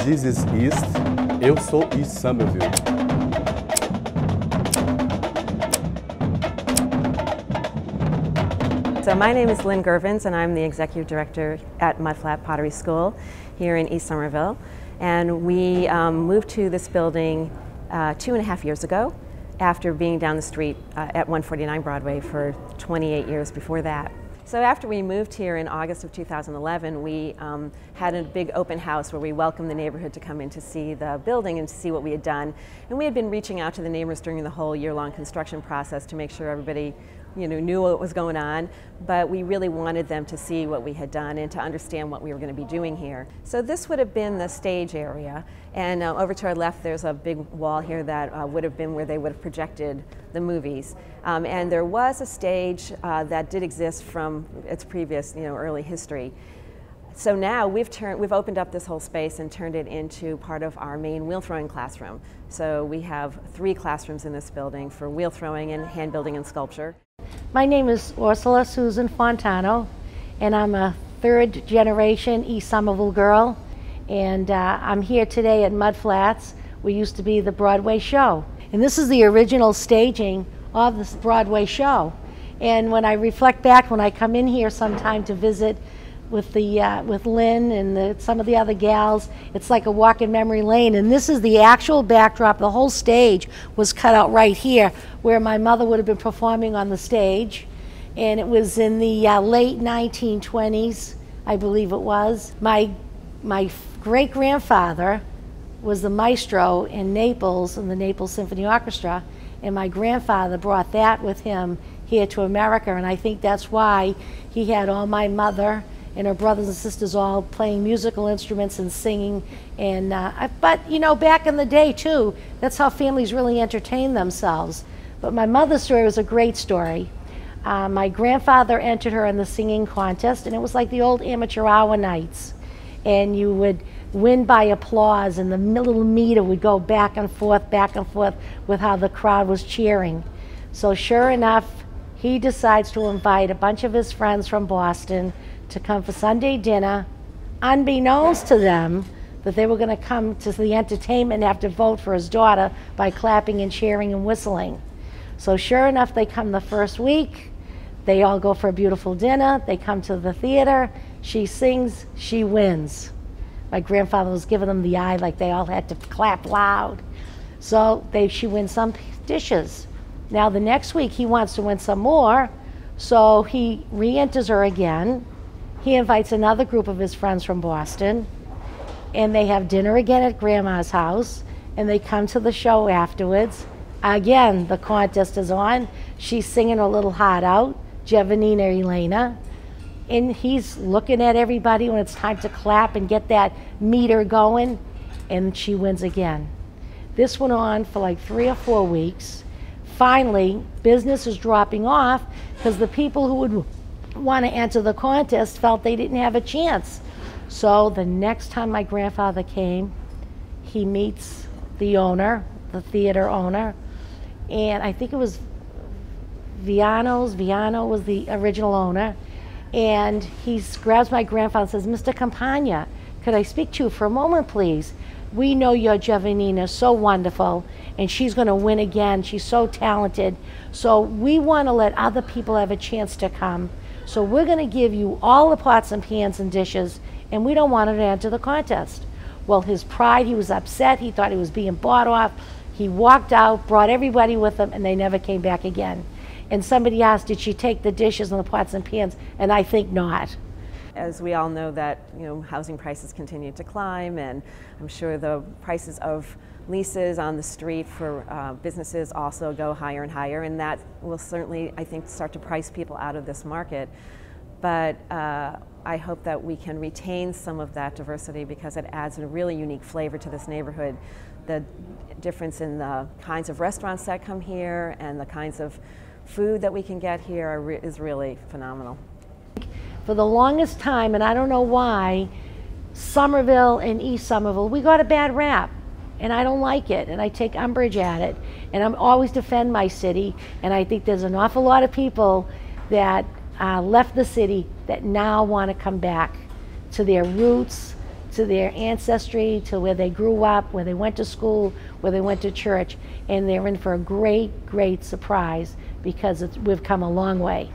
This is East. Eu sou East Somerville. So my name is Lynn Gervens, and I'm the Executive Director at Mudflat Pottery School here in East Somerville. And we moved to this building 2.5 years ago after being down the street at 149 Broadway for 28 years before that. So after we moved here in August of 2011, we had a big open house where we welcomed the neighborhood to come in to see the building and to see what we had done. And we had been reaching out to the neighbors during the whole year-long construction process to make sure everybody knew what was going on, but we really wanted them to see what we had done and to understand what we were going to be doing here. So this would have been the stage area, and over to our left there's a big wall here that would have been where they would have projected the movies. And there was a stage that did exist from its previous early history. So now we've opened up this whole space and turned it into part of our main wheel throwing classroom. So we have 3 classrooms in this building for wheel throwing and hand building and sculpture. My name is Orsula Susan Fontano, and I'm a 3rd generation East Somerville girl. And I'm here today at Mudflats. We used to be the Broadway Show. And this is the original staging of this Broadway show. And when I reflect back, when I come in here sometime to visit with Lynn and some of the other gals, it's like a walk in memory lane. And this is the actual backdrop. The whole stage was cut out right here where my mother would have been performing on the stage. And it was in the late 1920s, I believe it was. My great-grandfather was the maestro in Naples in the Naples Symphony Orchestra, and my grandfather brought that with him here to America, and I think that's why he had all my mother and her brothers and sisters all playing musical instruments and singing. And but back in the day too, that's how families really entertained themselves. But my mother's story was a great story. My grandfather entered her in the singing contest, and it was like the old amateur hour nights, and you would win by applause, and the little meter would go back and forth with how the crowd was cheering. So sure enough, he decides to invite a bunch of his friends from Boston to come for Sunday dinner, unbeknownst to them that they were going to come to the entertainment and have to vote for his daughter by clapping and cheering and whistling. So sure enough, they come the first week, they all go for a beautiful dinner, they come to the theater, she sings, she wins. My grandfather was giving them the eye, like they all had to clap loud. So she wins some dishes. Now the next week he wants to win some more, so he re-enters her again. He invites another group of his friends from Boston, and they have dinner again at Grandma's house, and they come to the show afterwards. Again, the contest is on. She's singing her little heart out, Giovannina Elena, and he's looking at everybody when it's time to clap and get that meter going, and she wins again. This went on for like 3 or 4 weeks. Finally, business is dropping off because the people who would want to enter the contest felt they didn't have a chance. So the next time my grandfather came, he meets the owner, the theater owner, and I think it was Viano was the original owner, and he grabs my grandfather and says, "Mr. Campagna, could I speak to you for a moment, please? We know your Giovannina is so wonderful, and she's going to win again. She's so talented. So we want to let other people have a chance to come. So we're going to give you all the pots and pans and dishes, and we don't want her to enter the contest." Well, his pride, he was upset. He thought he was being bought off. He walked out, brought everybody with him, and they never came back again. And somebody asked, did she take the dishes and the pots and pans? And I think not. As we all know that housing prices continue to climb, and I'm sure the prices of leases on the street for businesses also go higher and higher, and that will certainly, I think, start to price people out of this market. But I hope that we can retain some of that diversity because it adds a really unique flavor to this neighborhood. The difference in the kinds of restaurants that come here and the kinds of food that we can get here is really phenomenal. For the longest time, and I don't know why, Somerville and East Somerville, we got a bad rap, and I don't like it, and I take umbrage at it, and I'm always defend my city, and I think there's an awful lot of people that left the city that now want to come back to their roots, to their ancestry, to where they grew up, where they went to school, where they went to church, and they're in for a great, great surprise because we've come a long way.